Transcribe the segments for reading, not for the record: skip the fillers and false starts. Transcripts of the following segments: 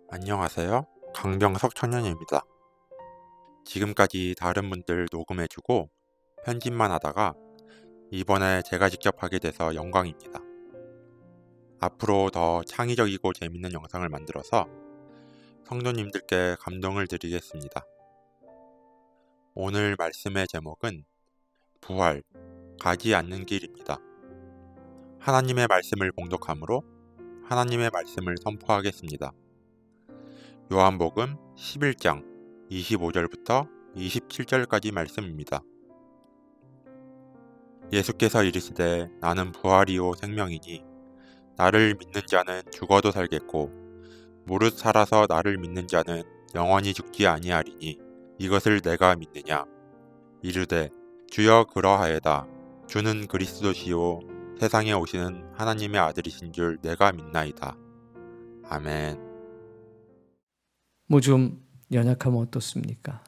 안녕하세요. 강병석 청년입니다. 지금까지 다른 분들 녹음해주고 편집만 하다가 이번에 제가 직접 하게 돼서 영광입니다. 앞으로 더 창의적이고 재밌는 영상을 만들어서 성도님들께 감동을 드리겠습니다. 오늘 말씀의 제목은 부활, 가지 않는 길입니다. 하나님의 말씀을 봉독함으로 하나님의 말씀을 선포하겠습니다. 요한복음 11장 25절부터 27절까지 말씀입니다. 예수께서 이르시되 나는 부활이요 생명이니 나를 믿는 자는 죽어도 살겠고 무릇 살아서 나를 믿는 자는 영원히 죽지 아니하리니 이것을 내가 믿느냐. 이르되 주여 그러하여다. 주는 그리스도시요 세상에 오시는 하나님의 아들이신 줄 내가 믿나이다. 아멘. 좀 연약하면 어떻습니까?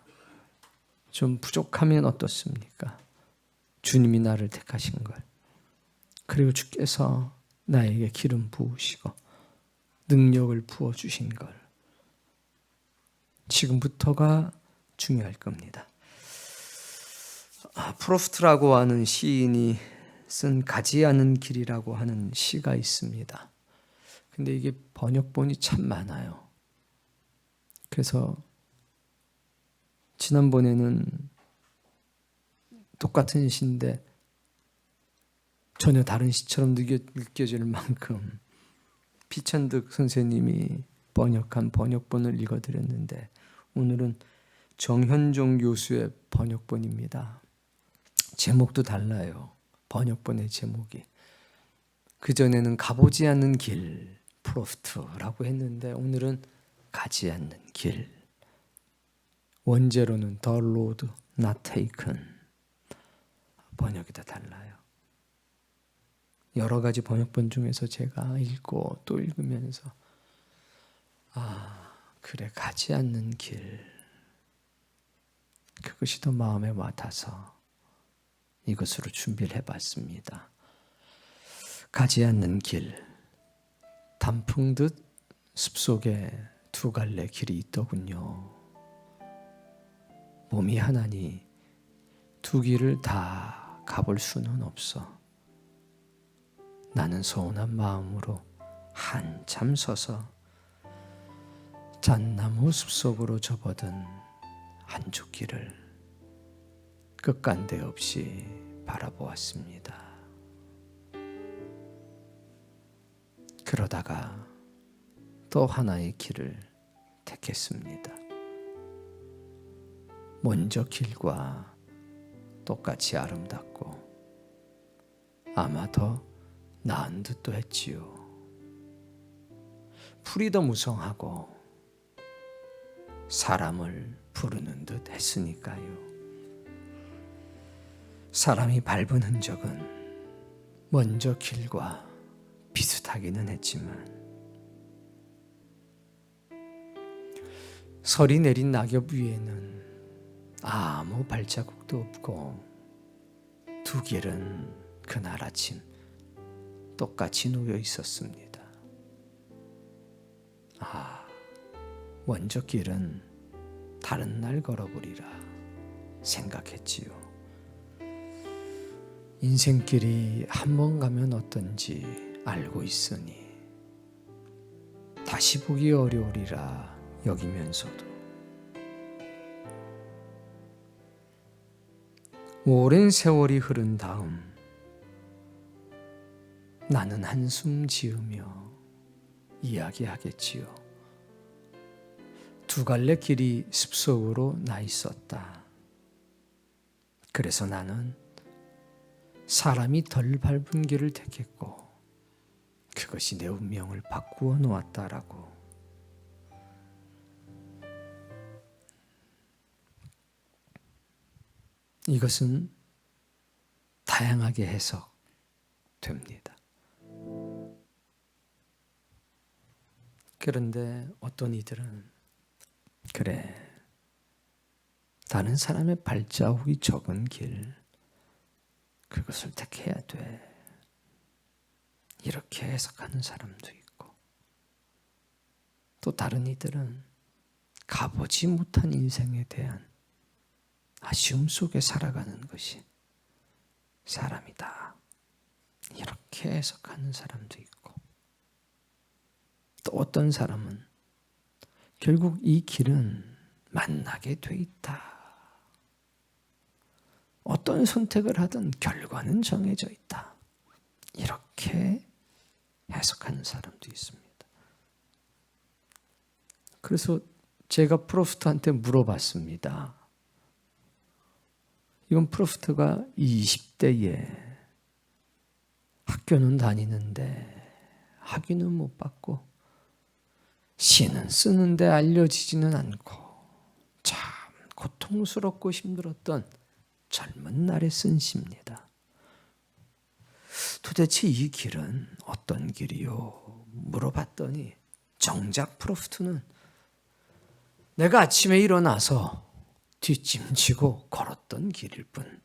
좀 부족하면 어떻습니까? 주님이 나를 택하신 걸, 그리고 주께서 나에게 기름 부으시고 능력을 부어주신 걸, 지금부터가 중요할 겁니다. 프로스트라고 하는 시인이 쓴 가지 않은 길이라고 하는 시가 있습니다. 근데 이게 번역본이 참 많아요. 그래서 지난번에는 똑같은 시인데 전혀 다른 시처럼 느껴질 만큼 피천득 선생님이 번역한 번역본을 읽어드렸는데, 오늘은 정현종 교수의 번역본입니다. 제목도 달라요. 번역본의 제목이. 그전에는 가보지 않는 길, 프로스트라고 했는데 오늘은 가지 않는 길. 원제로는 The Road Not Taken. 번역이 다 달라요. 여러 가지 번역본 중에서 제가 읽고 또 읽으면서 그래, 가지 않는 길, 그것이 더 마음에 와닿아서 이것으로 준비를 해봤습니다. 가지 않는 길, 단풍듯 숲속에 두 갈래 길이 있더군요. 몸이 하나니 두 길을 다 가볼 수는 없어. 나는 서운한 마음으로 한참 서서 잣나무 숲속으로 접어든 한쪽 길을 끝간데 없이 바라보았습니다. 그러다가 또 하나의 길을 택했습니다. 먼저 길과 똑같이 아름답고 아마 더 나은 듯도 했지요. 풀이 더 무성하고 사람을 부르는 듯 했으니까요. 사람이 밟은 흔적은 먼저 길과 비슷하기는 했지만 설이 내린 낙엽 위에는 아무 발자국도 없고 두 길은 그날 아침 똑같이 놓여 있었습니다. 먼저 길은 다른 날 걸어보리라 생각했지요. 인생길이 한 번 가면 어떤지 알고 있으니 다시 보기 어려우리라 여기면서도 오랜 세월이 흐른 다음 나는 한숨 지으며 이야기하겠지요. 두 갈래 길이 숲속으로 나 있었다. 그래서 나는 사람이 덜 밟은 길을 택했고 그것이 내 운명을 바꾸어 놓았다라고. 이것은 다양하게 해석됩니다. 그런데 어떤 이들은 그래, 다른 사람의 발자국이 적은 길, 그것을 택해야 돼, 이렇게 해석하는 사람도 있고, 또 다른 이들은 가보지 못한 인생에 대한 아쉬움 속에 살아가는 것이 사람이다. 이렇게 해석하는 사람도 있고, 또 어떤 사람은 결국 이 길은 만나게 돼 있다. 어떤 선택을 하든 결과는 정해져 있다. 이렇게 해석하는 사람도 있습니다. 그래서 제가 프로스트한테 물어봤습니다. 이건 프로스트가 20대에 학교는 다니는데 학위는 못 받고 시는 쓰는데 알려지지는 않고 참 고통스럽고 힘들었던 젊은 날에 쓴 시입니다. 도대체 이 길은 어떤 길이요? 물어봤더니 정작 프로스트는 내가 아침에 일어나서 뒷짐지고 걸었던 길일 뿐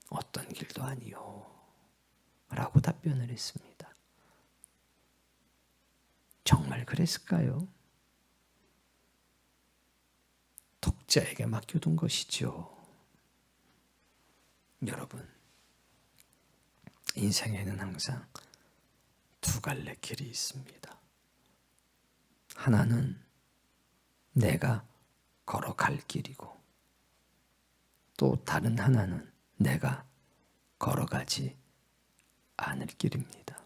어떤 길도 아니요 라고 답변을 했습니다. 정말 그랬을까요? 독자에게 맡겨둔 것이죠. 여러분, 인생에는 항상 두 갈래 길이 있습니다. 하나는 내가 걸어갈 길이고, 또 다른 하나는 내가 걸어가지 않을 길입니다.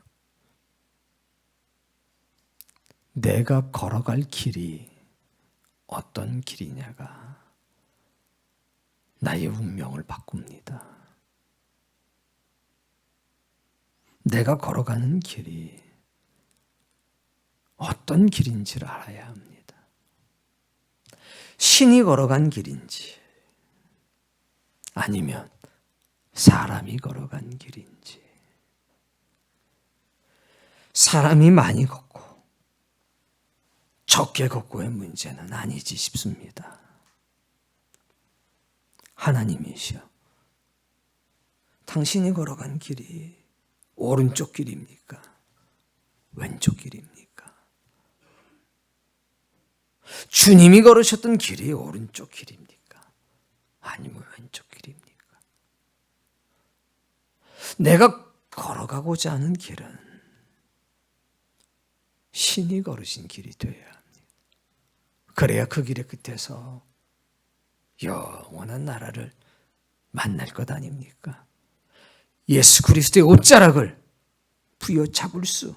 내가 걸어갈 길이 어떤 길이냐가 나의 운명을 바꿉니다. 내가 걸어가는 길이 어떤 길인지를 알아야 합니다. 신이 걸어간 길인지 아니면 사람이 걸어간 길인지. 사람이 많이 걷고 적게 걷고의 문제는 아니지 싶습니다. 하나님이시여, 당신이 걸어간 길이 오른쪽 길입니까? 왼쪽 길입니까? 주님이 걸으셨던 길이 오른쪽 길입니까? 아니면 왼쪽 길입니까? 내가 걸어가고자 하는 길은 신이 걸으신 길이 되어야 합니다. 그래야 그 길의 끝에서 영원한 나라를 만날 것 아닙니까? 예수 그리스도의 옷자락을 부여잡을 수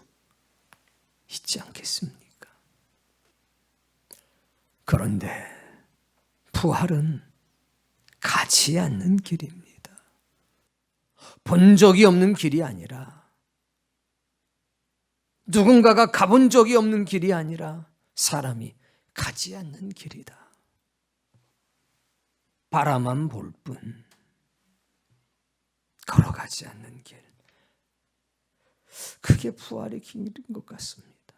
있지 않겠습니까? 그런데 부활은 가지 않는 길입니다. 본 적이 없는 길이 아니라, 누군가가 가본 적이 없는 길이 아니라 사람이 가지 않는 길이다. 바라만 볼 뿐 걸어가지 않는 길. 그게 부활의 길인 것 같습니다.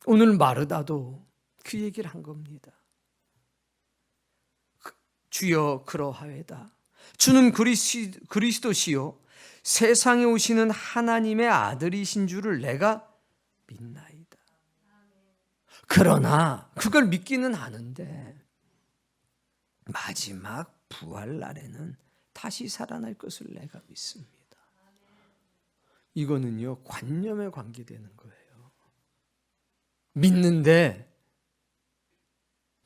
오늘 마르다도 그 얘기를 한 겁니다. 주여 그러하외다. 주는 그리스도시요 세상에 오시는 하나님의 아들이신 줄을 내가 믿나이다. 그러나 그걸 믿기는 하는데 마지막 부활 날에는 다시 살아날 것을 내가 믿습니다. 이거는요, 관념에 관계되는 거예요. 믿는데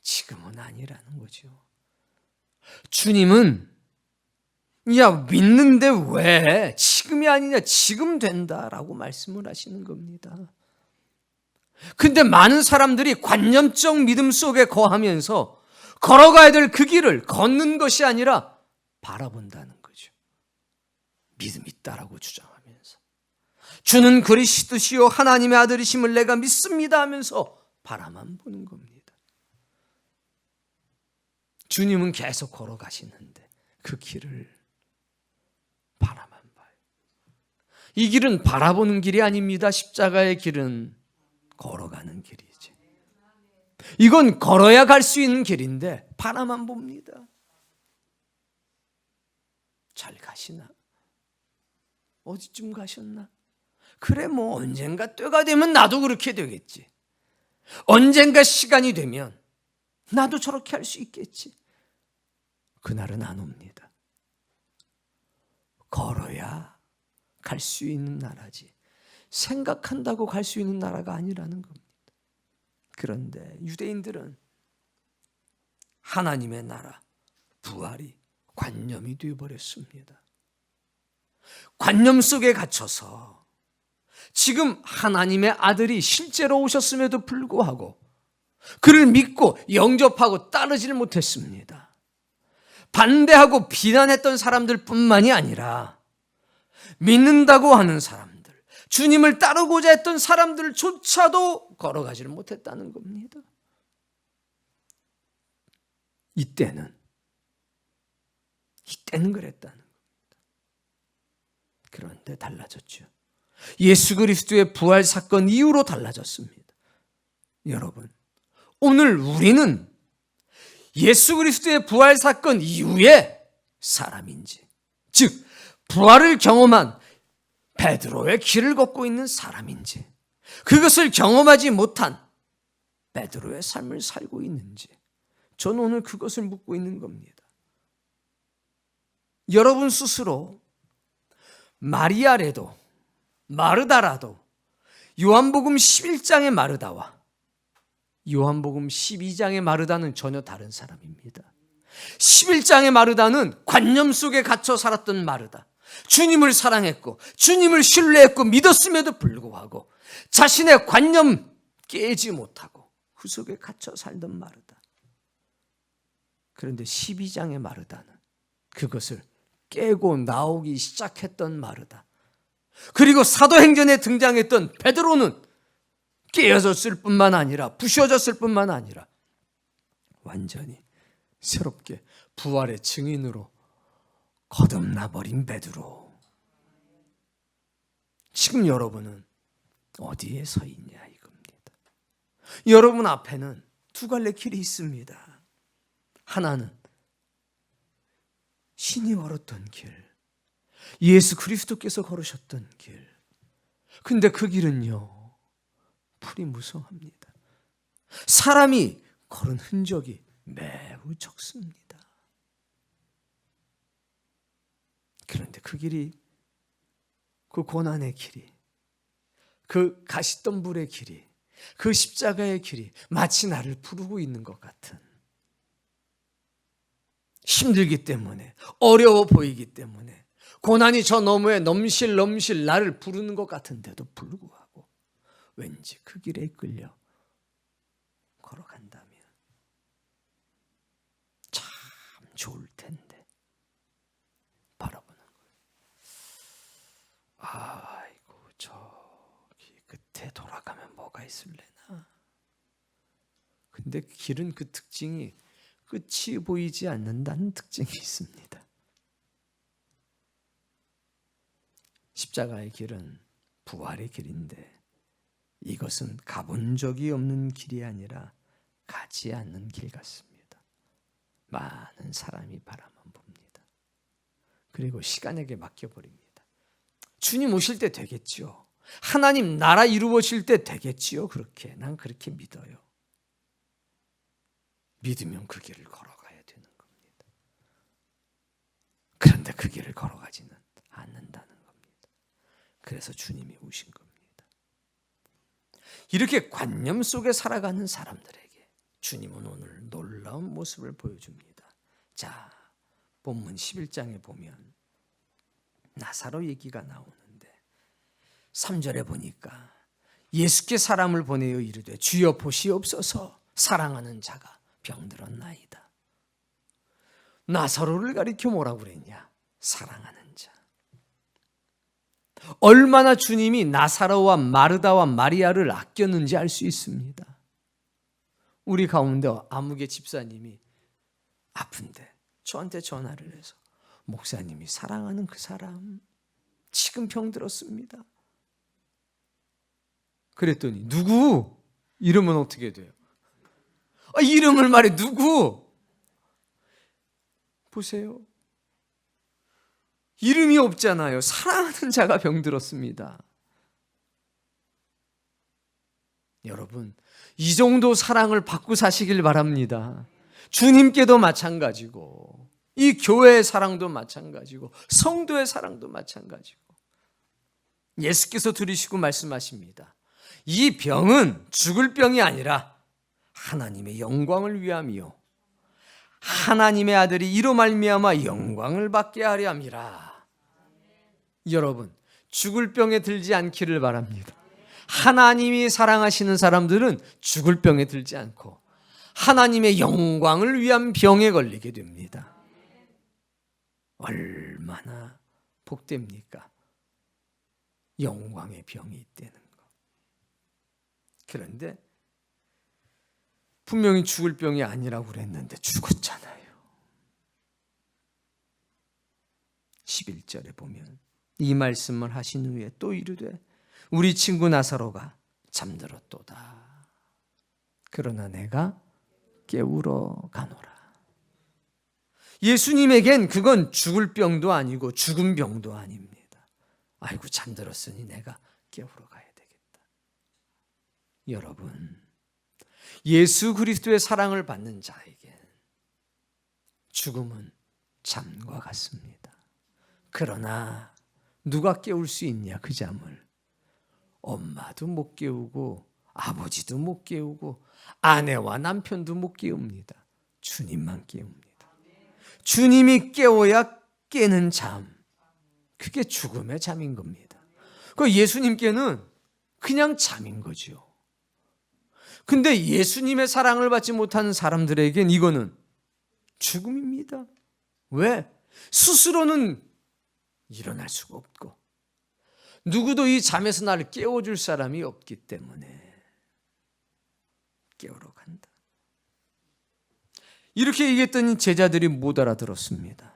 지금은 아니라는 거죠. 주님은 야, 믿는데 왜 지금이 아니냐, 지금 된다라고 말씀을 하시는 겁니다. 근데 많은 사람들이 관념적 믿음 속에 거하면서 걸어가야 될 그 길을 걷는 것이 아니라 바라본다는 거죠. 믿음 있다라고 주장하면서 주는 그리스도시요 하나님의 아들이심을 내가 믿습니다 하면서 바라만 보는 겁니다. 주님은 계속 걸어가시는데 그 길을 바라만 봐요. 이 길은 바라보는 길이 아닙니다. 십자가의 길은 걸어가는 길이지. 이건 걸어야 갈 수 있는 길인데 바라만 봅니다. 잘 가시나? 어디쯤 가셨나? 그래, 뭐 언젠가 때가 되면 나도 그렇게 되겠지. 언젠가 시간이 되면 나도 저렇게 할 수 있겠지. 그날은 안 옵니다. 걸어야 갈 수 있는 나라지, 생각한다고 갈 수 있는 나라가 아니라는 겁니다. 그런데 유대인들은 하나님의 나라, 부활이 관념이 되어버렸습니다. 관념 속에 갇혀서 지금 하나님의 아들이 실제로 오셨음에도 불구하고 그를 믿고 영접하고 따르지를 못했습니다. 반대하고 비난했던 사람들뿐만이 아니라 믿는다고 하는 사람들, 주님을 따르고자 했던 사람들조차도 걸어가지를 못했다는 겁니다. 이때는 그랬다는 겁니다. 그런데 달라졌죠. 예수 그리스도의 부활 사건 이후로 달라졌습니다. 여러분, 오늘 우리는 예수 그리스도의 부활 사건 이후의 사람인지, 즉 부활을 경험한 베드로의 길을 걷고 있는 사람인지, 그것을 경험하지 못한 베드로의 삶을 살고 있는지, 저는 오늘 그것을 묻고 있는 겁니다. 여러분 스스로 마리아라도 마르다라도 요한복음 11장의 마르다와 요한복음 12장의 마르다는 전혀 다른 사람입니다. 11장의 마르다는 관념 속에 갇혀 살았던 마르다, 주님을 사랑했고 주님을 신뢰했고 믿었음에도 불구하고 자신의 관념 깨지 못하고 그 속에 갇혀 살던 마르다. 그런데 12장의 마르다는 그것을 깨고 나오기 시작했던 마르다. 그리고 사도행전에 등장했던 베드로는 깨어졌을 뿐만 아니라 부셔졌을 뿐만 아니라 완전히 새롭게 부활의 증인으로 거듭나버린 베드로. 지금 여러분은 어디에 서 있냐 이겁니다. 여러분 앞에는 두 갈래 길이 있습니다. 하나는 신이 걸었던 길, 예수 그리스도께서 걸으셨던 길. 근데 그 길은요, 풀이 무성합니다. 사람이 걸은 흔적이 매우 적습니다. 그런데 그 길이, 그 고난의 길이, 그 가시덤불의 길이, 그 십자가의 길이 마치 나를 부르고 있는 것 같은, 힘들기 때문에, 어려워 보이기 때문에, 고난이 저 너머에 넘실 나를 부르는 것 같은데도 불구하고 왠지 그 길에 이끌려 걸어간다면 참 좋을 텐데 바라보는 거예요. 아이고, 저기 끝에 돌아가면 뭐가 있을래나. 근데 길은 그 특징이 끝이 보이지 않는다는 특징이 있습니다. 십자가의 길은 부활의 길인데 이것은 가본 적이 없는 길이 아니라 가지 않는 길 같습니다. 많은 사람이 바라만 봅니다. 그리고 시간에게 맡겨버립니다. 주님 오실 때 되겠지요. 하나님 나라 이루어질 때 되겠지요. 그렇게 난 그렇게 믿어요. 믿으면 그 길을 걸어가야 되는 겁니다. 그런데 그 길을 걸어가지는 않는다는 겁니다. 그래서 주님이 오신 겁니다. 이렇게 관념 속에 살아가는 사람들에게 주님은 오늘 놀라운 모습을 보여줍니다. 자, 본문 11장에 보면 나사로 얘기가 나오는데 3절에 보니까 예수께 사람을 보내어 이르되 주여 보시옵소서, 사랑하는 자가 병들었나이다. 나사로를 가리켜 뭐라고 그랬냐? 사랑하는 자. 얼마나 주님이 나사로와 마르다와 마리아를 아꼈는지 알 수 있습니다. 우리 가운데 아무개 집사님이 아픈데 저한테 전화를 해서 목사님이 사랑하는 그 사람 지금 병들었습니다. 그랬더니 누구? 이름은 어떻게 돼요? 이름을 말해. 누구? 보세요. 이름이 없잖아요. 사랑하는 자가 병들었습니다. 여러분, 이 정도 사랑을 받고 사시길 바랍니다. 주님께도 마찬가지고, 이 교회의 사랑도 마찬가지고, 성도의 사랑도 마찬가지고. 예수께서 들으시고 말씀하십니다. 이 병은 죽을 병이 아니라 하나님의 영광을 위함이요, 하나님의 아들이 이로 말미암아 영광을 받게 하려 함이라. 여러분, 죽을 병에 들지 않기를 바랍니다. 하나님이 사랑하시는 사람들은 죽을 병에 들지 않고 하나님의 영광을 위한 병에 걸리게 됩니다. 얼마나 복됩니까? 영광의 병이 있다는 거. 그런데 분명히 죽을 병이 아니라고 그랬는데 죽었잖아요. 11절에 보면 이 말씀을 하신 후에 또 이르되 우리 친구 나사로가 잠들었도다. 그러나 내가 깨우러 가노라. 예수님에겐 그건 죽을 병도 아니고 죽은 병도 아닙니다. 아이고, 잠들었으니 내가 깨우러 가야 되겠다. 여러분, 예수 그리스도의 사랑을 받는 자에겐 죽음은 잠과 같습니다. 그러나 누가 깨울 수 있냐, 그 잠을? 엄마도 못 깨우고 아버지도 못 깨우고 아내와 남편도 못 깨웁니다. 주님만 깨웁니다. 주님이 깨워야 깨는 잠, 그게 죽음의 잠인 겁니다. 그 예수님께는 그냥 잠인 거죠. 근데 예수님의 사랑을 받지 못하는 사람들에겐 이거는 죽음입니다. 왜? 스스로는 일어날 수가 없고 누구도 이 잠에서 나를 깨워줄 사람이 없기 때문에 깨우러 간다. 이렇게 얘기했더니 제자들이 못 알아들었습니다.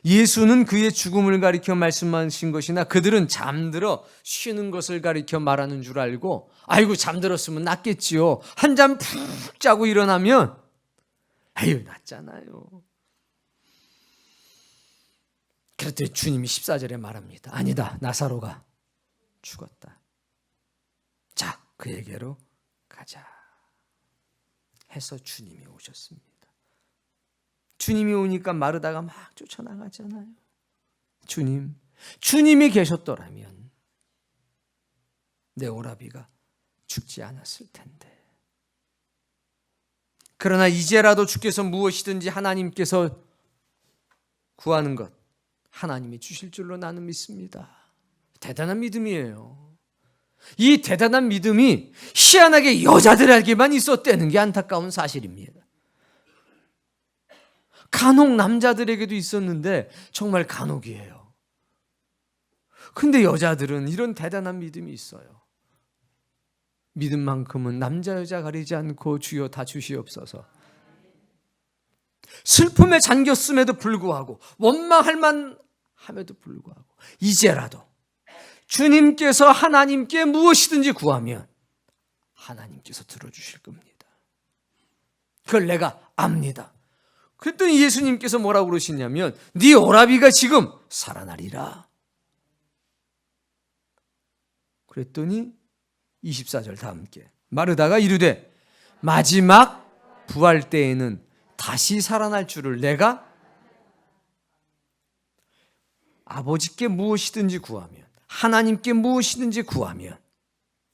예수는 그의 죽음을 가리켜 말씀하신 것이나 그들은 잠들어 쉬는 것을 가리켜 말하는 줄 알고, 아이고, 잠들었으면 낫겠지요. 한잠 푹 자고 일어나면 아유, 낫잖아요. 그랬더니 주님이 14절에 말합니다. 아니다, 나사로가 죽었다. 자, 그에게로 가자 해서 주님이 오셨습니다. 주님이 오니까 마르다가 막 쫓아나가잖아요. 주님이 계셨더라면 내 오라비가 죽지 않았을 텐데. 그러나 이제라도 주께서 무엇이든지 하나님께서 구하는 것 하나님이 주실 줄로 나는 믿습니다. 대단한 믿음이에요. 이 대단한 믿음이 희한하게 여자들에게만 있었다는 게 안타까운 사실입니다. 간혹 남자들에게도 있었는데 정말 간혹이에요. 근데 여자들은 이런 대단한 믿음이 있어요. 믿음만큼은 남자 여자 가리지 않고 주여 다 주시옵소서. 슬픔에 잠겼음에도 불구하고 원망할 만함에도 불구하고 이제라도 주님께서 하나님께 무엇이든지 구하면 하나님께서 들어주실 겁니다. 그걸 내가 압니다. 그랬더니 예수님께서 뭐라고 그러시냐면 네 오라비가 지금 살아나리라. 그랬더니 24절 다 함께 마르다가 이르되 마지막 부활 때에는 다시 살아날 줄을 내가 아버지께 무엇이든지 구하면 하나님께 무엇이든지 구하면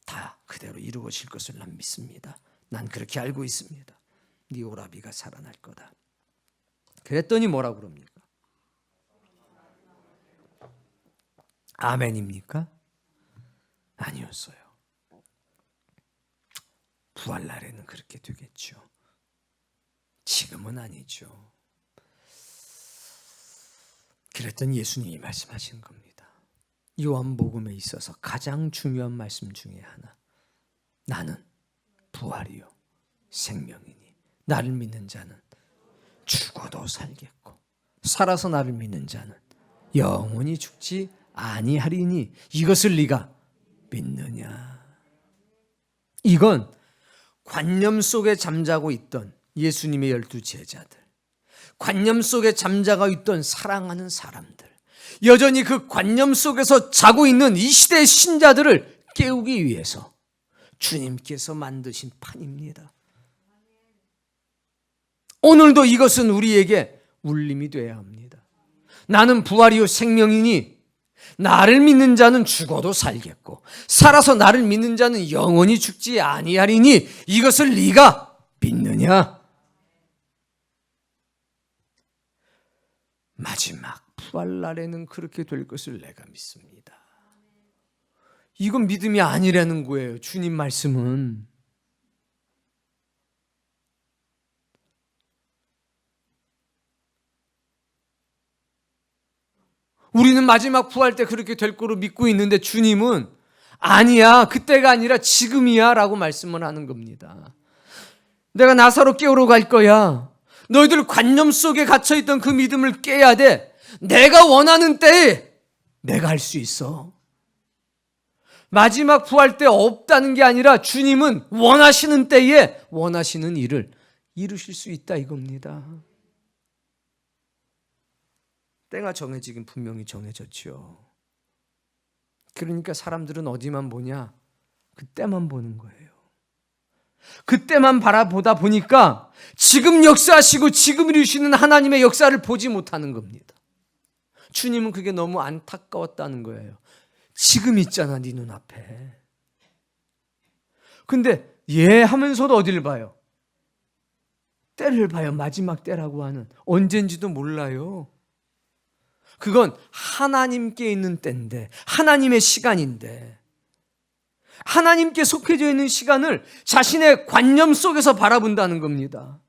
다 그대로 이루어질 것을 난 믿습니다. 난 그렇게 알고 있습니다. 네 오라비가 살아날 거다. 그랬더니 뭐라고 그럽니까? 아멘입니까? 아니었어요. 부활날에는 그렇게 되겠죠. 지금은 아니죠. 그랬더니 예수님이 말씀하신 겁니다. 요한복음에 있어서 가장 중요한 말씀 중에 하나. 나는 부활이요 생명이니 나를 믿는 자는 죽어도 살겠고 살아서 나를 믿는 자는 영원히 죽지 아니하리니 이것을 네가 믿느냐. 이건 관념 속에 잠자고 있던 예수님의 12 제자들, 관념 속에 잠자고 있던 사랑하는 사람들, 여전히 그 관념 속에서 자고 있는 이 시대의 신자들을 깨우기 위해서 주님께서 만드신 판입니다. 오늘도 이것은 우리에게 울림이 되어야 합니다. 나는 부활이요 생명이니 나를 믿는 자는 죽어도 살겠고 살아서 나를 믿는 자는 영원히 죽지 아니하리니 이것을 네가 믿느냐? 마지막 부활날에는 그렇게 될 것을 내가 믿습니다. 이건 믿음이 아니라는 거예요. 주님 말씀은. 우리는 마지막 부활 때 그렇게 될 거로 믿고 있는데 주님은 아니야, 그때가 아니라 지금이야 라고 말씀을 하는 겁니다. 내가 나사로 깨우러 갈 거야. 너희들 관념 속에 갇혀있던 그 믿음을 깨야 돼. 내가 원하는 때에 내가 할 수 있어. 마지막 부활 때 없다는 게 아니라 주님은 원하시는 때에 원하시는 일을 이루실 수 있다 이겁니다. 때가 정해지긴 분명히 정해졌죠. 그러니까 사람들은 어디만 보냐? 그때만 보는 거예요. 그때만 바라보다 보니까 지금 역사하시고 지금 이루시는 하나님의 역사를 보지 못하는 겁니다. 주님은 그게 너무 안타까웠다는 거예요. 지금 있잖아, 네 눈앞에. 근데 하면서도 어디를 봐요? 때를 봐요. 마지막 때라고 하는. 언젠지도 몰라요. 그건 하나님께 있는 때인데, 하나님의 시간인데, 하나님께 속해져 있는 시간을 자신의 관념 속에서 바라본다는 겁니다.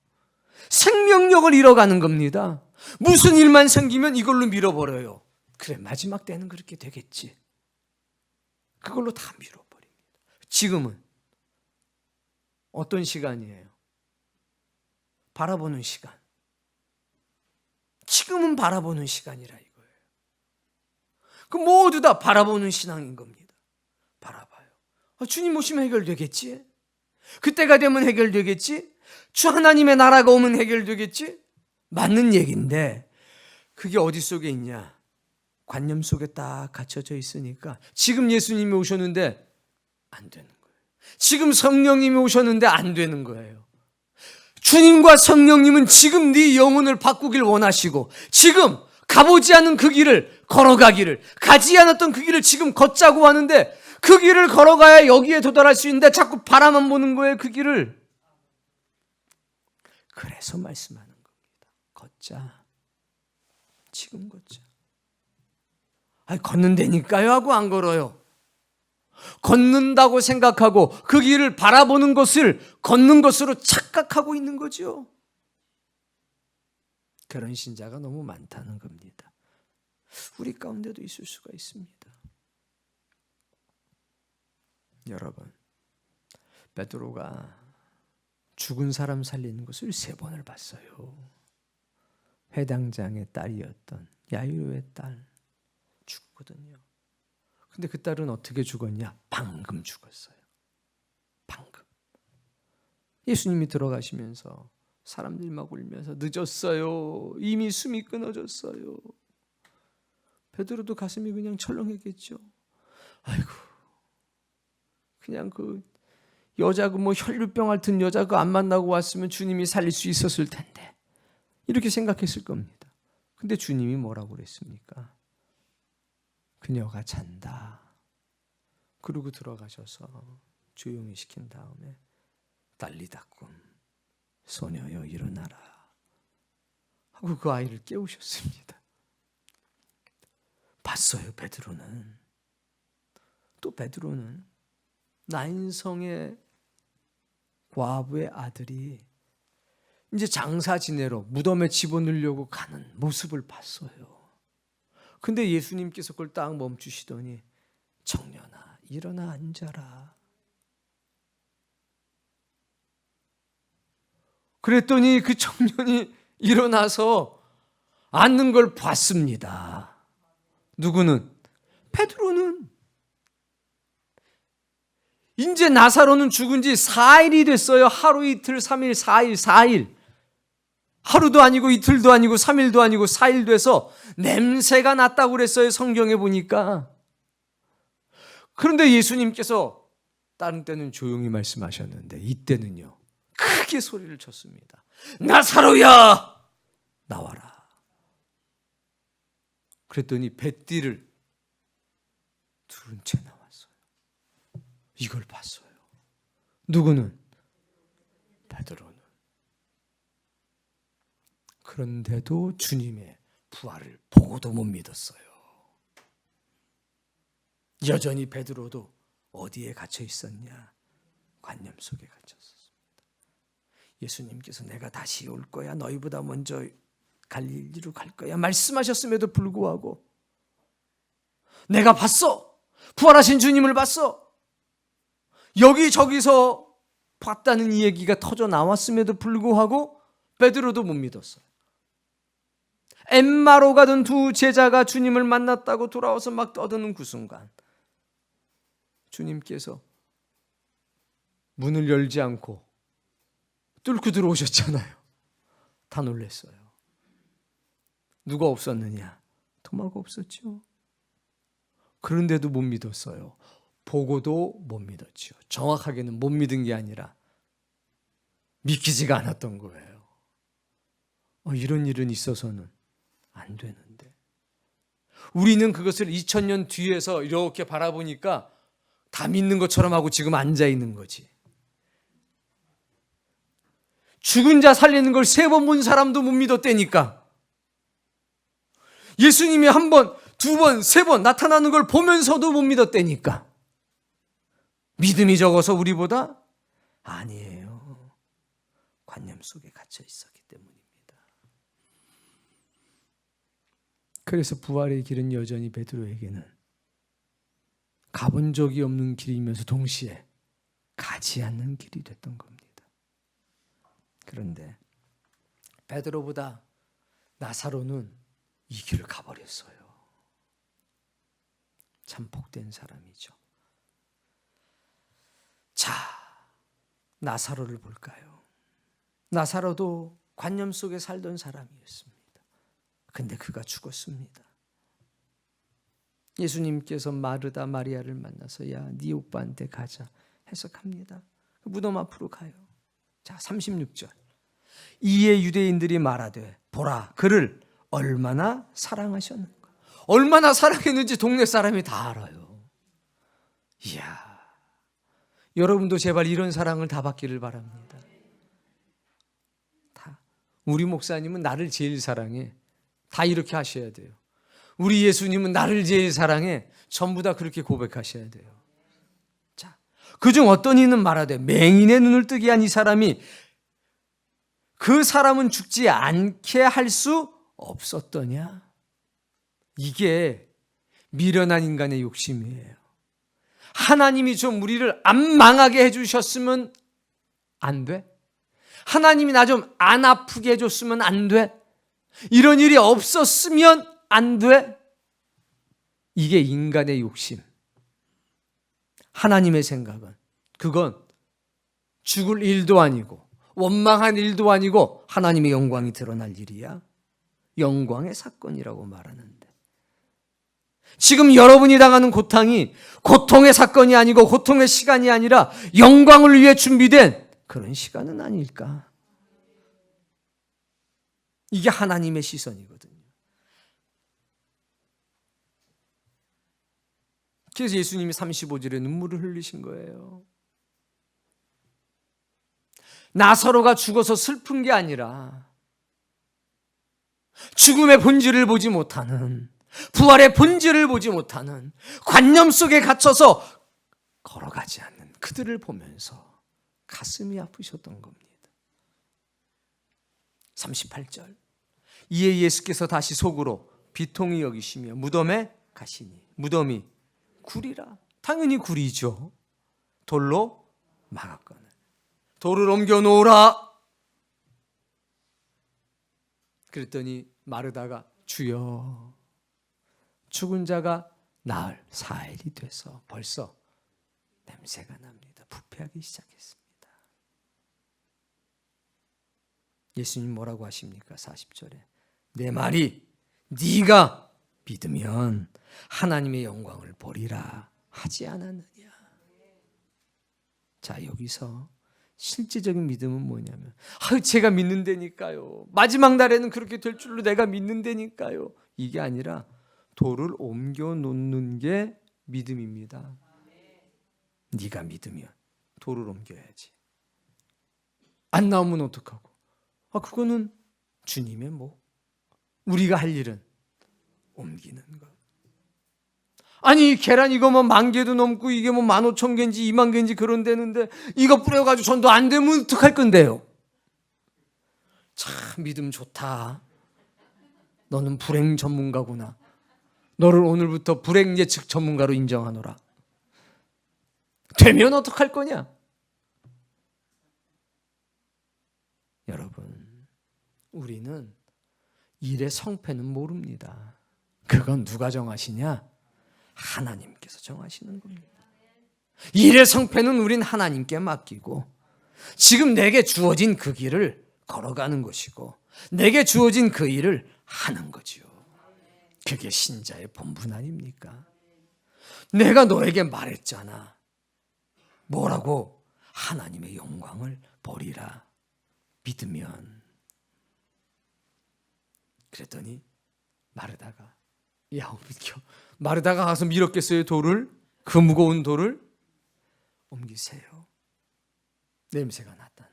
생명력을 잃어가는 겁니다. 무슨 일만 생기면 이걸로 밀어버려요. 그래, 마지막 때는 그렇게 되겠지. 그걸로 다 밀어버립니다. 지금은 어떤 시간이에요? 바라보는 시간. 지금은 바라보는 시간이라 이거예요. 그 모두 다 바라보는 신앙인 겁니다. 바라봐요. 주님 오시면 해결되겠지? 그때가 되면 해결되겠지? 주 하나님의 나라가 오면 해결되겠지? 맞는 얘기인데 그게 어디 속에 있냐? 관념 속에 딱 갇혀져 있으니까 지금 예수님이 오셨는데 안 되는 거예요. 지금 성령님이 오셨는데 안 되는 거예요. 주님과 성령님은 지금 네 영혼을 바꾸길 원하시고 지금 가보지 않은 그 길을 걸어가기를, 가지 않았던 그 길을 지금 걷자고 하는데 그 길을 걸어가야 여기에 도달할 수 있는데 자꾸 바라만 보는 거예요, 그 길을. 그래서 말씀하는 겁니다. 걷자. 지금 걷자. 아니, 걷는다니까요 하고 안 걸어요. 걷는다고 생각하고 그 길을 바라보는 것을 걷는 것으로 착각하고 있는 거죠. 그런 신자가 너무 많다는 겁니다. 우리 가운데도 있을 수가 있습니다. 여러분, 베드로가 죽은 사람 살리는 것을 3번을 봤어요. 회당장의 딸이었던 야이로의 딸 죽거든요. 근데 그 딸은 어떻게 죽었냐? 방금 죽었어요. 방금. 예수님이 들어가시면서 사람들이 막 울면서 늦었어요. 이미 숨이 끊어졌어요. 베드로도 가슴이 그냥 철렁했겠죠. 아이고, 그냥 그 여자 뭐 혈류병 앓던 여자 안 만나고 왔으면 주님이 살릴 수 있었을 텐데 이렇게 생각했을 겁니다. 근데 주님이 뭐라고 그랬습니까? 그녀가 잔다. 그러고 들어가셔서 조용히 시킨 다음에 달리다꿈 소녀여 일어나라 하고 그 아이를 깨우셨습니다. 봤어요, 베드로는. 또 베드로는 나인성의 과부의 아들이 이제 장사 지내러 무덤에 집어넣으려고 가는 모습을 봤어요. 근데 예수님께서 그걸 딱 멈추시더니 청년아 일어나 앉아라. 그랬더니 그 청년이 일어나서 앉는 걸 봤습니다. 누구는? 베드로는. 이제 나사로는 죽은 지 4일이 됐어요. 하루 이틀 3일 4일 4일. 하루도 아니고 이틀도 아니고 3일도 아니고 4일 돼서 냄새가 났다고 그랬어요. 성경에 보니까. 그런데 예수님께서 다른 때는 조용히 말씀하셨는데 이때는요 크게 소리를 쳤습니다. 나사로야 나와라. 그랬더니 뱃띠를 두른 채 나왔어요. 이걸 봤어요. 누구는? 베드로는. 그런데도 주님의 부활을 보고도 못 믿었어요. 여전히 베드로도 어디에 갇혀 있었냐? 관념 속에 갇혔습니다. 예수님께서 내가 다시 올 거야, 너희보다 먼저 갈릴리로 갈 거야 말씀하셨음에도 불구하고 내가 봤어, 부활하신 주님을 봤어, 여기저기서 봤다는 이 얘기가 터져 나왔음에도 불구하고 베드로도 못 믿었어요. 엠마로 가던 두 제자가 주님을 만났다고 돌아와서 막 떠드는 그 순간 주님께서 문을 열지 않고 뚫고 들어오셨잖아요. 다 놀랐어요. 누가 없었느냐? 토마가 없었죠. 그런데도 못 믿었어요. 보고도 못 믿었죠. 정확하게는 못 믿은 게 아니라 믿기지가 않았던 거예요. 이런 일은 있어서는 안 되는데 우리는 그것을 2000년 뒤에서 이렇게 바라보니까 다 믿는 것처럼 하고 지금 앉아 있는 거지. 죽은 자 살리는 걸 3번 본 사람도 못 믿었다니까. 예수님이 1번, 2번, 3번 나타나는 걸 보면서도 못 믿었다니까. 믿음이 적어서 우리보다? 아니에요. 관념 속에 갇혀 있었기 때문입니다. 그래서 부활의 길은 여전히 베드로에게는 가본 적이 없는 길이면서 동시에 가지 않는 길이 됐던 겁니다. 그런데 베드로보다 나사로는 이 길을 가버렸어요. 참 복된 사람이죠. 자, 나사로를 볼까요? 나사로도 관념 속에 살던 사람이었습니다. 근데 그가 죽었습니다. 예수님께서 마르다 마리아를 만나서 야, 네 오빠한테 가자 해석합니다. 무덤 앞으로 가요. 자, 36절. 이에 유대인들이 말하되 보라 그를 얼마나 사랑하셨는가. 얼마나 사랑했는지 동네 사람이 다 알아요. 이야, 여러분도 제발 이런 사랑을 다 받기를 바랍니다. 다. 우리 목사님은 나를 제일 사랑해. 다 이렇게 하셔야 돼요. 우리 예수님은 나를 제일 사랑해. 전부 다 그렇게 고백하셔야 돼요. 자, 그중 어떤 이는 말하되 맹인의 눈을 뜨게 한 이 사람이 그 사람은 죽지 않게 할 수 없었더냐? 이게 미련한 인간의 욕심이에요. 하나님이 좀 우리를 안 망하게 해주셨으면 안 돼? 하나님이 나 좀 안 아프게 해줬으면 안 돼? 이런 일이 없었으면 안 돼? 이게 인간의 욕심. 하나님의 생각은 그건 죽을 일도 아니고 원망한 일도 아니고 하나님의 영광이 드러날 일이야. 영광의 사건이라고 말하는데 지금 여러분이 당하는 고통이 고통의 사건이 아니고 고통의 시간이 아니라 영광을 위해 준비된 그런 시간은 아닐까? 이게 하나님의 시선이거든요. 그래서 예수님이 35절에 눈물을 흘리신 거예요. 나사로가 죽어서 슬픈 게 아니라 죽음의 본질을 보지 못하는, 부활의 본질을 보지 못하는 관념 속에 갇혀서 걸어가지 않는 그들을 보면서 가슴이 아프셨던 겁니다. 38절. 이에 예수께서 다시 속으로 비통히 여기시며 무덤에 가시니, 무덤이 굴이라. 당연히 굴이죠. 돌로 막았거늘. 돌을 옮겨 놓으라. 그랬더니 마르다가 주여, 죽은 자가 나흘 4일이 돼서 벌써 냄새가 납니다. 부패하기 시작했습니다. 예수님 뭐라고 하십니까? 40절에 내 말이 네가 믿으면 하나님의 영광을 보리라 하지 않았느냐. 자, 여기서 실제적인 믿음은 뭐냐면, 제가 믿는다니까요. 마지막 날에는 그렇게 될 줄로 내가 믿는다니까요. 이게 아니라 돌을 옮겨 놓는 게 믿음입니다. 네가 믿으면 돌을 옮겨야지. 안 나오면 어떡하고? 그거는 주님의 목. 우리가 할 일은 옮기는 것. 아니, 계란 이거 뭐 10,000개도 넘고 이게 뭐 15,000개인지 20,000개인지 그런 데는데 이거 뿌려가지고 전도 안 되면 어떡할 건데요? 참 믿음 좋다. 너는 불행 전문가구나. 너를 오늘부터 불행 예측 전문가로 인정하노라. 되면 어떡할 거냐? 여러분, 우리는 일의 성패는 모릅니다. 그건 누가 정하시냐? 하나님께서 정하시는 겁니다. 일의 성패는 우린 하나님께 맡기고 지금 내게 주어진 그 길을 걸어가는 것이고 내게 주어진 그 일을 하는 거지요. 그게 신자의 본분 아닙니까? 내가 너에게 말했잖아. 뭐라고? 하나님의 영광을 보리라. 믿으면. 그랬더니 마르다가 마르다가 가서 밀었겠어요, 돌을? 그 무거운 돌을? 옮기세요. 냄새가 났다는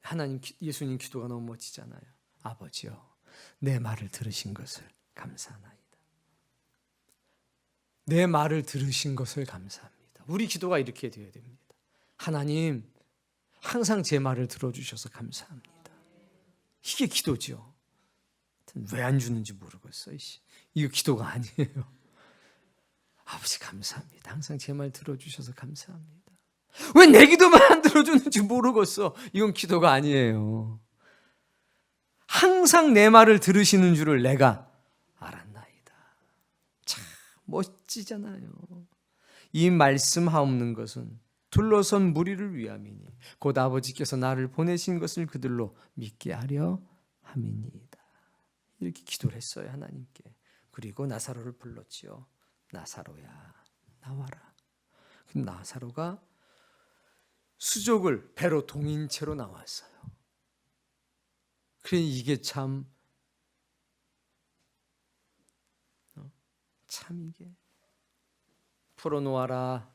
거예요. 예수님 기도가 너무 멋지잖아요. 아버지요, 내 말을 들으신 것을 감사하나이다. 내 말을 들으신 것을 감사합니다. 우리 기도가 이렇게 되어야 됩니다. 하나님, 항상 제 말을 들어주셔서 감사합니다. 이게 기도죠. 왜 안 주는지 모르겠어요. 이거 기도가 아니에요. 아버지 감사합니다. 항상 제 말 들어주셔서 감사합니다. 왜 내 기도만 안 들어주는지 모르겠어. 이건 기도가 아니에요. 항상 내 말을 들으시는 줄을 내가 알았나이다. 참 멋지잖아요. 이 말씀하옵는 것은 둘러선 무리를 위함이니 곧 아버지께서 나를 보내신 것을 그들로 믿게 하려 함이니이다. 이렇게 기도를 했어요, 하나님께. 그리고 나사로를 불렀지요. 나사로야, 나와라. 나사로가 수족을 배로 동인 채로 나왔어요. 그래, 이게 참 이게 풀어놓아라.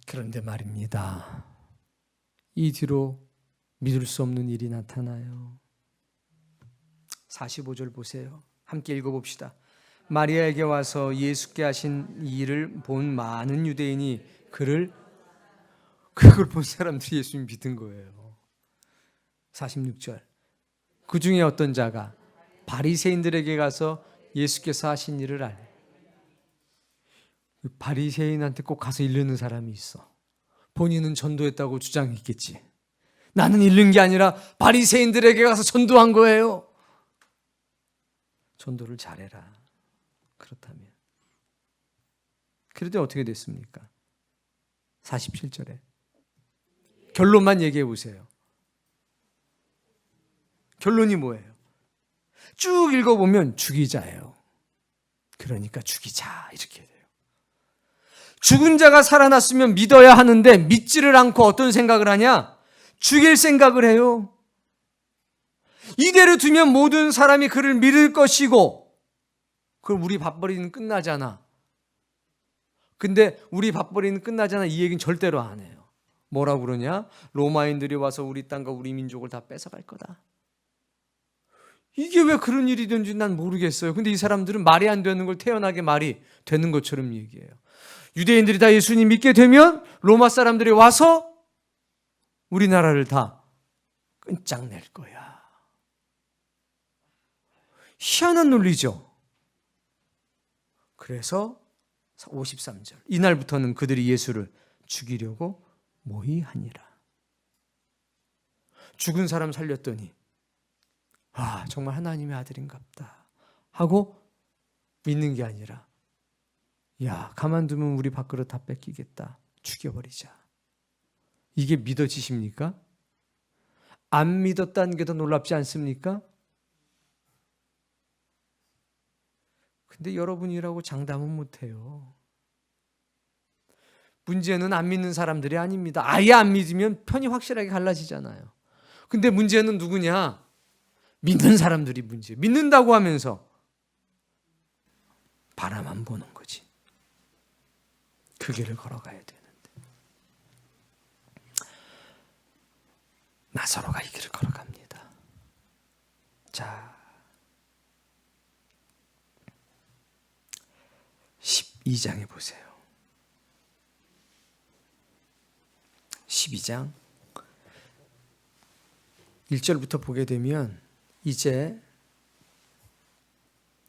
그런데 말입니다. 이 뒤로 믿을 수 없는 일이 나타나요. 45절 보세요. 함께 읽어봅시다. 마리아에게 와서 예수께 하신 일을 본 많은 유대인이 그걸 본 사람들이 예수님 믿은 거예요. 46절. 그 중에 어떤 자가 바리새인들에게 가서 예수께서 하신 일을 알래. 바리새인한테 꼭 가서 이르는 사람이 있어. 본인은 전도했다고 주장했겠지. 나는 잃는 게 아니라 바리새인들에게 가서 전도한 거예요. 전도를 잘해라. 그렇다면. 그런데 어떻게 됐습니까? 47절에 결론만 얘기해 보세요. 결론이 뭐예요? 쭉 읽어보면 죽이자예요. 그러니까 죽이자 이렇게 돼요. 죽은 자가 살아났으면 믿어야 하는데 믿지를 않고 어떤 생각을 하냐? 죽일 생각을 해요. 이대로 두면 모든 사람이 그를 믿을 것이고 그럼 우리 밥벌이는 끝나잖아. 근데 우리 밥벌이는 끝나잖아 이 얘기는 절대로 안 해요. 뭐라고 그러냐? 로마인들이 와서 우리 땅과 우리 민족을 다 뺏어갈 거다. 이게 왜 그런 일이 된지 난 모르겠어요. 근데 이 사람들은 말이 안 되는 걸 태연하게 말이 되는 것처럼 얘기해요. 유대인들이 다 예수님 믿게 되면 로마 사람들이 와서 우리나라를 다 끝장낼 거야. 희한한 논리죠. 그래서 53절. 이날부터는 그들이 예수를 죽이려고 모의하니라. 죽은 사람 살렸더니 정말 하나님의 아들인갑다 하고 믿는 게 아니라 가만두면 우리 밥그릇 다 뺏기겠다. 죽여버리자. 이게 믿어지십니까? 안 믿었다는 게 더 놀랍지 않습니까? 근데 여러분이라고 장담은 못해요. 문제는 안 믿는 사람들이 아닙니다. 아예 안 믿으면 편이 확실하게 갈라지잖아요. 근데 문제는 누구냐? 믿는 사람들이 문제. 믿는다고 하면서 바라만 보는 거지. 그 길을 걸어가야 되는데. 나사로가 이 길을 걸어갑니다. 자, 12장에 보세요. 12장 1절부터 보게 되면 이제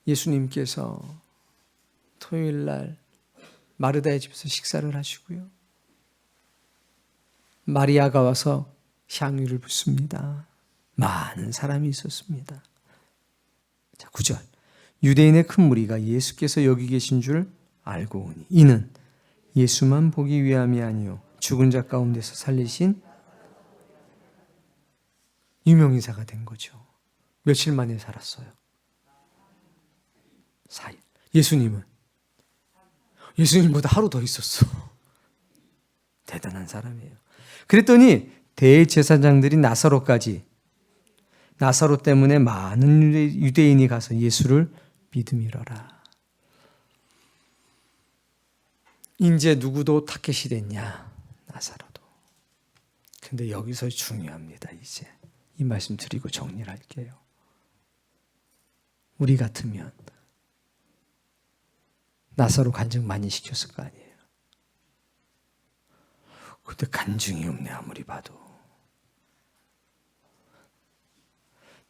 예수님께서 토요일 날 마르다의 집에서 식사를 하시고요. 마리아가 와서 향유를 붓습니다. 많은 사람이 있었습니다. 자, 9절. 유대인의 큰 무리가 예수께서 여기 계신 줄 알고 오니 이는 예수만 보기 위함이 아니요 죽은 자 가운데서 살리신 유명인사가 된 거죠. 며칠 만에 살았어요. 4일. 예수님보다 하루 더 있었어. 대단한 사람이에요. 그랬더니 대제사장들이 나사로 때문에 많은 유대인이 가서 예수를 믿음이러라. 이제 누구도 타겟이 됐냐? 나사로도. 근데 여기서 중요합니다. 이제 이 말씀 드리고 정리를 할게요. 우리 같으면 나사로 간증 많이 시켰을 거 아니에요. 근데 간증이 없네. 아무리 봐도.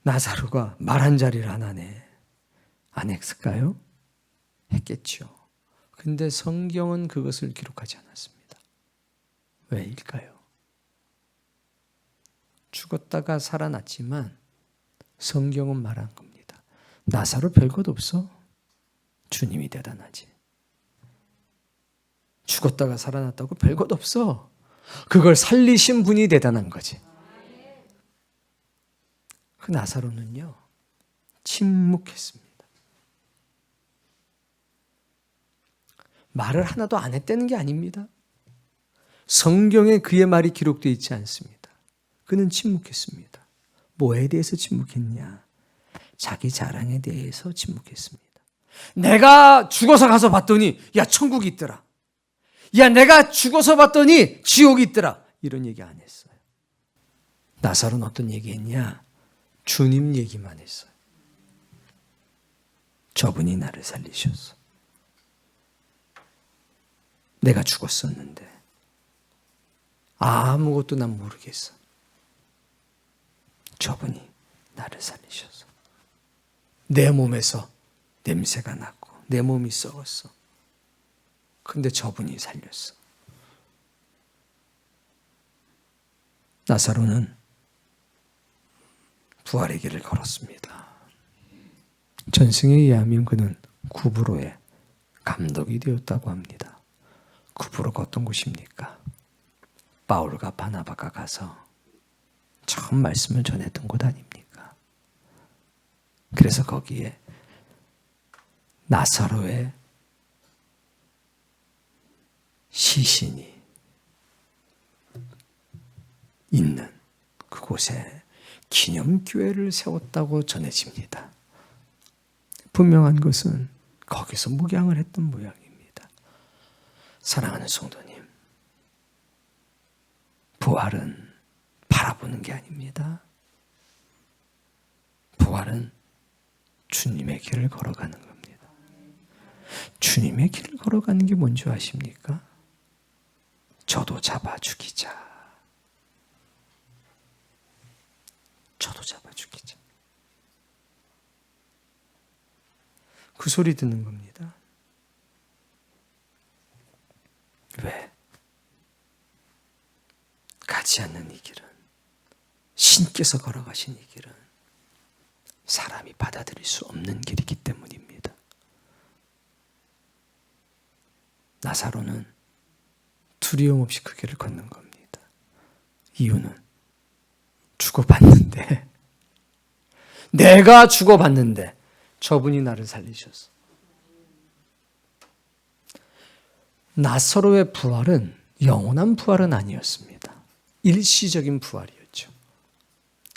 나사로가 말 한 자리를 안 하네. 안 했을까요? 했겠죠. 근데 성경은 그것을 기록하지 않았습니다. 왜일까요? 죽었다가 살아났지만 성경은 말한 겁니다. 나사로 별것 없어. 주님이 대단하지. 죽었다가 살아났다고 별것 없어. 그걸 살리신 분이 대단한 거지. 그 나사로는요, 침묵했습니다. 말을 하나도 안 했다는 게 아닙니다. 성경에 그의 말이 기록되어 있지 않습니다. 그는 침묵했습니다. 뭐에 대해서 침묵했냐? 자기 자랑에 대해서 침묵했습니다. 내가 죽어서 가서 봤더니 야 천국이 있더라. 야 내가 죽어서 봤더니 지옥이 있더라. 이런 얘기 안 했어요. 나사로는 어떤 얘기했냐? 주님 얘기만 했어요. 저분이 나를 살리셨어. 내가 죽었었는데 아무것도 난 모르겠어. 저분이 나를 살리셨어. 내 몸에서 냄새가 났고 내 몸이 썩었어. 근데 저분이 살렸어. 나사로는 부활의 길을 걸었습니다. 전승에 의하면 그는 구브로의 감독이 되었다고 합니다. 구브로가 어떤 곳입니까? 바울과 바나바가 가서 처음 말씀을 전했던 곳 아닙니까? 그래서 거기에 나사로의 시신이 있는 그곳에 기념교회를 세웠다고 전해집니다. 분명한 것은 거기서 묵양을 했던 모양입니다. 사랑하는 성도님, 부활은 바라보는 게 아닙니다. 부활은 주님의 길을 걸어가는 겁니다. 주님의 길을 걸어가는 게 뭔지 아십니까? 저도 잡아 죽이자. 저도 잡아 죽이자. 그 소리 듣는 겁니다. 왜? 가지 않는 이 길은, 신께서 걸어가신 이 길은 사람이 받아들일 수 없는 길이기 때문입니다. 나사로는 두려움 없이 그 길을 걷는 겁니다. 이유는 죽어봤는데, 내가 죽어봤는데 저분이 나를 살리셨어. 나사로의 부활은 영원한 부활은 아니었습니다. 일시적인 부활이었죠.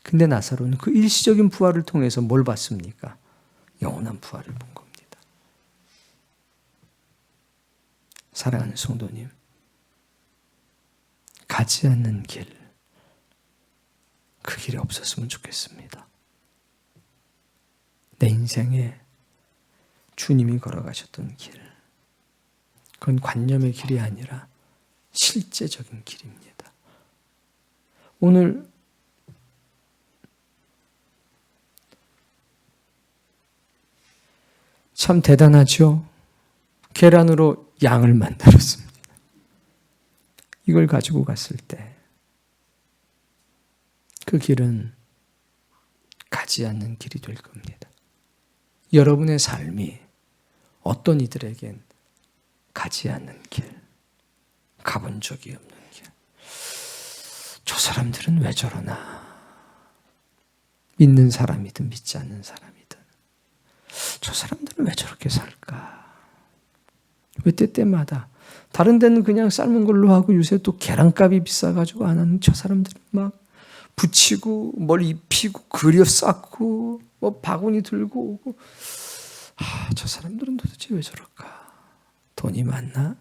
근데 나사로는 그 일시적인 부활을 통해서 뭘 봤습니까? 영원한 부활을 본 겁니다. 사랑하는 성도님, 가지 않는 길, 그 길이 없었으면 좋겠습니다. 내 인생에 주님이 걸어가셨던 길, 그건 관념의 길이 아니라 실제적인 길입니다. 오늘 참 대단하죠? 계란으로 양을 만들었습니다. 이걸 가지고 갔을 때 그 길은 가지 않는 길이 될 겁니다. 여러분의 삶이 어떤 이들에겐 가지 않는 길, 가본 적이 없는 길. 저 사람들은 왜 저러나? 믿는 사람이든 믿지 않는 사람이든 저 사람들은 왜 저렇게 살까? 왜 때때마다 다른 데는 그냥 삶은 걸로 하고 요새 또 계란값이 비싸가지고 안 하는 저 사람들은 막 붙이고 뭘 입히고 그려 쌓고 뭐 바구니 들고 오고 저 사람들은 도대체 왜 저럴까? 돈이 많나?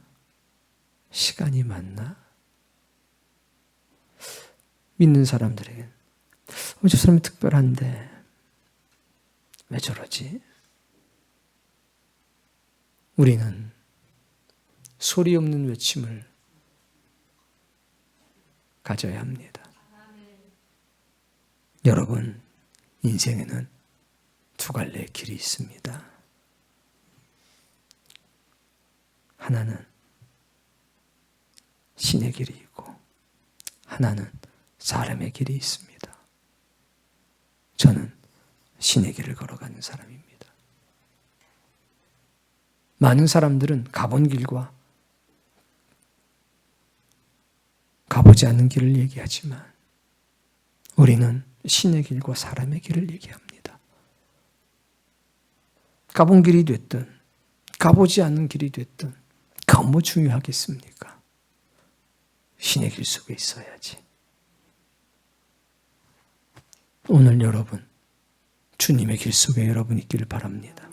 시간이 많나? 믿는 사람들에겐 저 사람이 특별한데 왜 저러지? 우리는 소리 없는 외침을 가져야 합니다. 여러분, 인생에는 두 갈래의 길이 있습니다. 하나는 신의 길이 있고 하나는 사람의 길이 있습니다. 저는 신의 길을 걸어가는 사람입니다. 많은 사람들은 가본 길과 가보지 않는 길을 얘기하지만 우리는 신의 길과 사람의 길을 얘기합니다. 가본 길이 됐든 가보지 않는 길이 됐든 그건 뭐 중요하겠습니까? 신의 길 속에 있어야지. 오늘 여러분, 주님의 길 속에 여러분 있기를 바랍니다.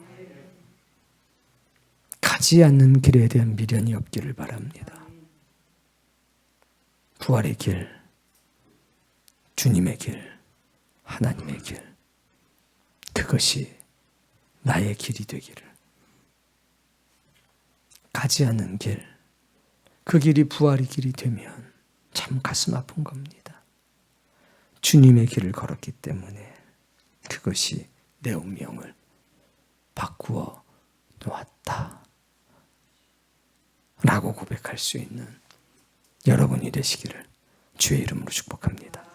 가지 않는 길에 대한 미련이 없기를 바랍니다. 부활의 길, 주님의 길, 하나님의 길, 그것이 나의 길이 되기를. 가지 않는 길, 그 길이 부활의 길이 되면 참 가슴 아픈 겁니다. 주님의 길을 걸었기 때문에 그것이 내 운명을 바꾸어 놓았다 라고 고백할 수 있는 여러분이 되시기를 주의 이름으로 축복합니다.